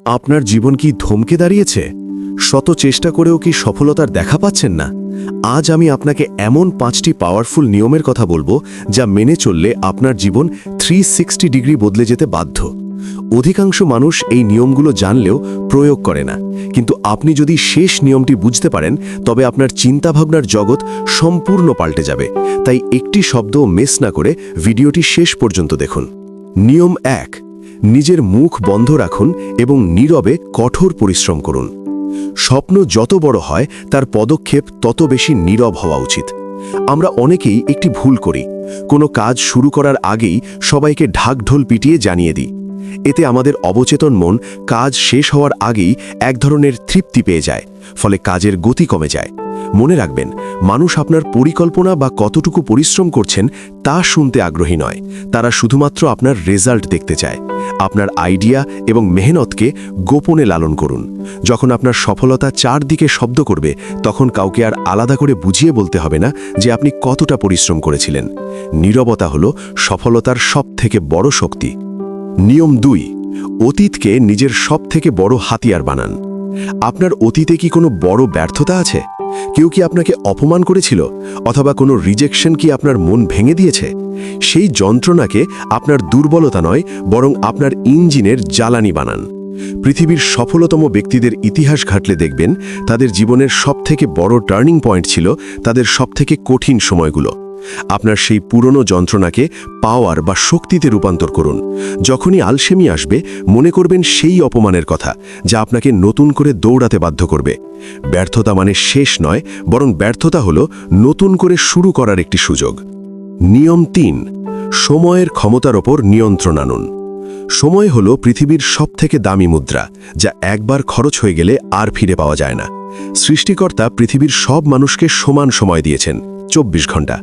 আপনার জীবন কি থমকে দাঁড়িয়েছে? শত চেষ্টা করেও কি সফলতার দেখা পাচ্ছেন না? আজ আমি আপনাকে এমন 5টি পাওয়ারফুল নিয়মের কথা বলবো যা মেনে চললে আপনার জীবন 360 ডিগ্রি বদলে যেতে বাধ্য। অধিকাংশ মানুষ এই নিয়মগুলো জানলেও প্রয়োগ করে না, কিন্তু আপনি যদি শেষ নিয়মটি বুঝতে পারেন তবে আপনার চিন্তাভাবনার জগৎ সম্পূর্ণ পাল্টে যাবে। তাই একটি শব্দও মিস না করে ভিডিওটি শেষ পর্যন্ত দেখুন। নিয়ম 1, নিজের মুখ বন্ধ রাখুন এবং নীরবে কঠোর পরিশ্রম করুন। স্বপ্ন যত বড় হয় তার পদক্ষেপ তত বেশি নীরব হওয়া উচিত। আমরা অনেকেই একটি ভুল করি, কোনো কাজ শুরু করার আগেই সবাইকে ঢাকঢোল পিটিয়ে জানিয়ে দিই। এতে আমাদের অবচেতন মন কাজ শেষ হওয়ার আগেই এক ধরনের তৃপ্তি পেয়ে যায়, ফলে কাজের গতি কমে যায়। মনে রাখবেন, মানুষ আপনার পরিকল্পনা বা কতটুকু পরিশ্রম করছেন তা শুনতে আগ্রহী নয়, তারা শুধুমাত্র আপনার রেজাল্ট দেখতে চায়। আপনার আইডিয়া এবং মেহনতকে গোপনে লালন করুন। যখন আপনার সফলতা চারদিকে শব্দ করবে, তখন কাউকে আর আলাদা করে বুঝিয়ে বলতে হবে না যে আপনি কতটা পরিশ্রম করেছিলেন। নীরবতা হলো সফলতার সবথেকে বড় শক্তি। নিয়ম 2, অতীতকে নিজের সবথেকে বড় হাতিয়ার বানান। আপনার অতীতে কি কোনো বড় ব্যর্থতা আছে? কেউ কি আপনাকে অপমান করেছিল, অথবা কোনো রিজেকশন কি আপনার মন ভেঙে দিয়েছে? সেই যন্ত্রণাকে আপনার দুর্বলতা নয়, বরং আপনার ইঞ্জিনের জ্বালানি বানান। পৃথিবীর সফলতম ব্যক্তিদের ইতিহাস ঘাটলে দেখবেন তাদের জীবনের সবথেকে বড় টার্নিং পয়েন্ট ছিল তাদের সবথেকে কঠিন সময়গুলো। আপনার সেই পুরনো যন্ত্রণাকে পাওয়ার বা শক্তিতে রূপান্তর করুন। যখনই আলসেমি আসবে, মনে করবেন সেই অপমানের কথা যা আপনাকে নতুন করে দৌড়াতে বাধ্য করবে। ব্যর্থতা মানে শেষ নয়, বরং ব্যর্থতা হলো নতুন করে শুরু করার একটি সুযোগ। নিয়ম 3, সময়ের ক্ষমতার ওপর নিয়ন্ত্রণ আনুন। সময় হলো পৃথিবীর সবথেকে দামি মুদ্রা, যা একবার খরচ হয়ে গেলে আর ফিরে পাওয়া যায় না। সৃষ্টিকর্তা পৃথিবীর সব মানুষকে সমান সময় দিয়েছেন, 24 ঘন্টা।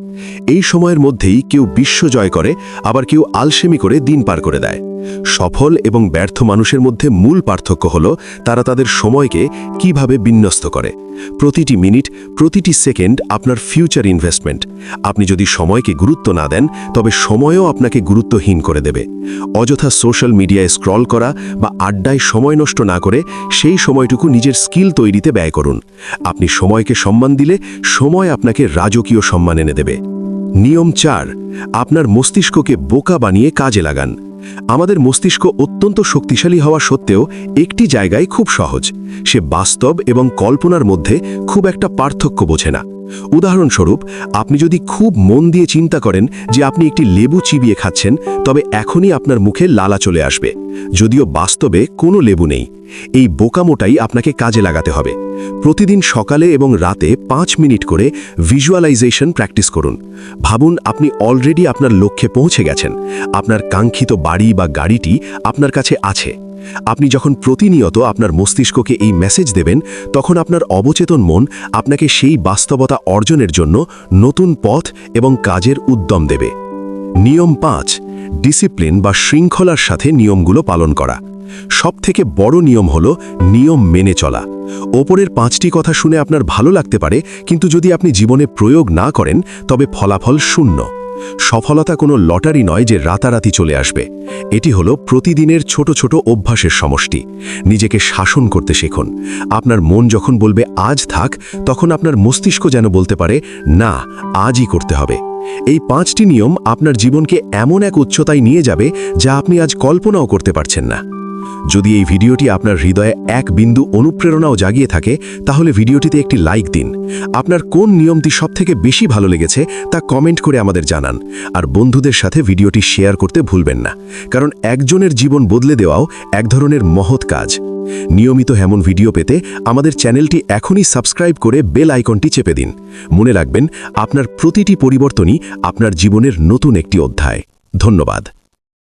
এই সময়ের মধ্যেই কেউ বিশ্ব জয় করে, আবার কেউ আলসেমি করে দিন পার করে দেয়। সফল এবং ব্যর্থ মানুষের মধ্যে মূল পার্থক্য হলো তারা তাদের সময়কে কিভাবে বিন্যস্ত করে। প্রতিটি মিনিট, প্রতিটি সেকেন্ড আপনার ফিউচার ইনভেস্টমেন্ট। আপনি যদি সময়কে গুরুত্ব না দেন, তবে সময়ও আপনাকে গুরুত্বহীন করে দেবে। অযথা সোশ্যাল মিডিয়ায় স্ক্রল করা বা আড্ডায় সময় নষ্ট না করে সেই সময়টুকু নিজের স্কিল তৈরিতে ব্যয় করুন। আপনি সময়কে সম্মান দিলে সময় আপনাকে রাজকীয় সম্মান এনে দেবে। নিয়ম 4, আপনার মস্তিষ্ককে বোকা বানিয়ে কাজে লাগান। আমাদের মস্তিষ্ক অত্যন্ত শক্তিশালী হওয়া সত্ত্বেও একটি জায়গায় খুব সহজ, সে বাস্তব এবং কল্পনার মধ্যে খুব একটা পার্থক্য বোঝে না। উদাহরণস্বরূপ, আপনি যদি খুব মন দিয়ে চিন্তা করেন যে আপনি একটি লেবু চিবিয়ে খাচ্ছেন, তবে এখনই আপনার মুখে লালা চলে আসবে, যদিও বাস্তবে কোনো লেবু নেই। এই বোকামোটাই আপনাকে কাজে লাগাতে হবে। প্রতিদিন সকালে এবং রাতে 5 মিনিট করে ভিজুয়ালাইজেশন প্র্যাকটিস করুন। ভাবুন আপনি অলরেডি আপনার লক্ষ্যে পৌঁছে গেছেন, আপনার কাঙ্ক্ষিত বাড়ি বা গাড়িটি আপনার কাছে আছে। আপনি যখন প্রতিনিয়ত আপনার মস্তিষ্ককে এই মেসেজ দেবেন, তখন আপনার অবচেতন মন আপনাকে সেই বাস্তবতা অর্জনের জন্য নতুন পথ এবং কাজের উদ্যম দেবে। নিয়ম 5, ডিসিপ্লিন বা শৃঙ্খলার সাথে নিয়মগুলো পালন করা। সবথেকে বড় নিয়ম হলো নিয়ম মেনে চলা। ওপরের 5টি কথা শুনে আপনার ভালো লাগতে পারে, কিন্তু যদি আপনি জীবনে প্রয়োগ না করেন তবে ফলাফল শূন্য। সফলতা কোনো লটারি নয় যে রাতারাতি চলে আসবে। এটি হলো প্রতিদিনের ছোট ছোট অভ্যাসের সমষ্টি। নিজেকে শাসন করতে শিখুন। আপনার মন যখন বলবে আজ থাক, তখন আপনার মস্তিষ্ক যেন বলতে পারে না, আজই করতে হবে। এই 5টি নিয়ম আপনার জীবনকে এমন এক উচ্চতায় নিয়ে যাবে যা আপনি আজ কল্পনাও করতে পারছেন না। যদি এই ভিডিওটি আপনার হৃদয়ে এক বিন্দু অনুপ্রেরণাও জাগিয়ে থাকে, তাহলে ভিডিওটিতে একটি লাইক দিন। আপনার কোন নিয়মটি সবথেকে বেশি ভালো লেগেছে তা কমেন্ট করে আমাদের জানান। আর বন্ধুদের সাথে ভিডিওটি শেয়ার করতে ভুলবেন না, কারণ একজনের জীবন বদলে দেওয়াও এক ধরনের মহৎ কাজ। নিয়মিত এমন ভিডিও পেতে আমাদের চ্যানেলটি এখনই সাবস্ক্রাইব করে বেল আইকনটি চেপে দিন। মনে রাখবেন, আপনার প্রতিটি পরিবর্তনই আপনার জীবনের নতুন একটি অধ্যায়। ধন্যবাদ।